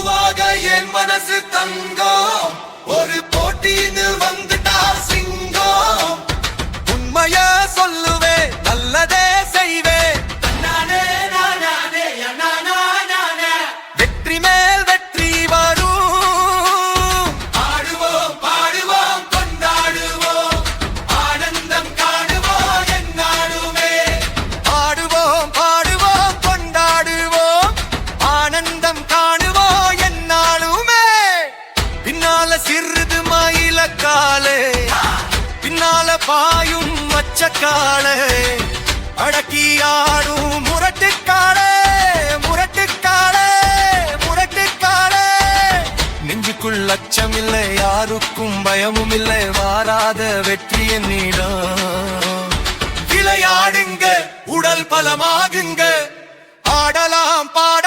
பொதுவாக என் மனசு தங்கம் ஒரு போட்டின்னு வந்துட்டா சிங்கம் உண்மைய சொல்லுவே நல்லதே செய்வே வெற்றி மேல் வெற்றி வரும் ஆடுவோம் பாடுவோம் கொண்டாடுவோம் ஆனந்தம் காணுவோம் என்னாலுமே ஆடுவோம் பாடுவோம் கொண்டாடுவோம் ஆனந்தம் காணுவோம் என்னாலுமே பின்னால சிறிது மயில காலே பின்னால பாயும் மச்சக்காலே அடக்கி ஆடும் முரட்டுக்காலே முரட்டுக்காலே முரட்டுக்காலே நெஞ்சுக்குள் அச்சம் இல்லை யாருக்கும் பயமும் இல்லை வாராத வெற்றி என்னிடம் விளையாடுங்க உடல் பலமாகுங்க ஆடலாம் பாட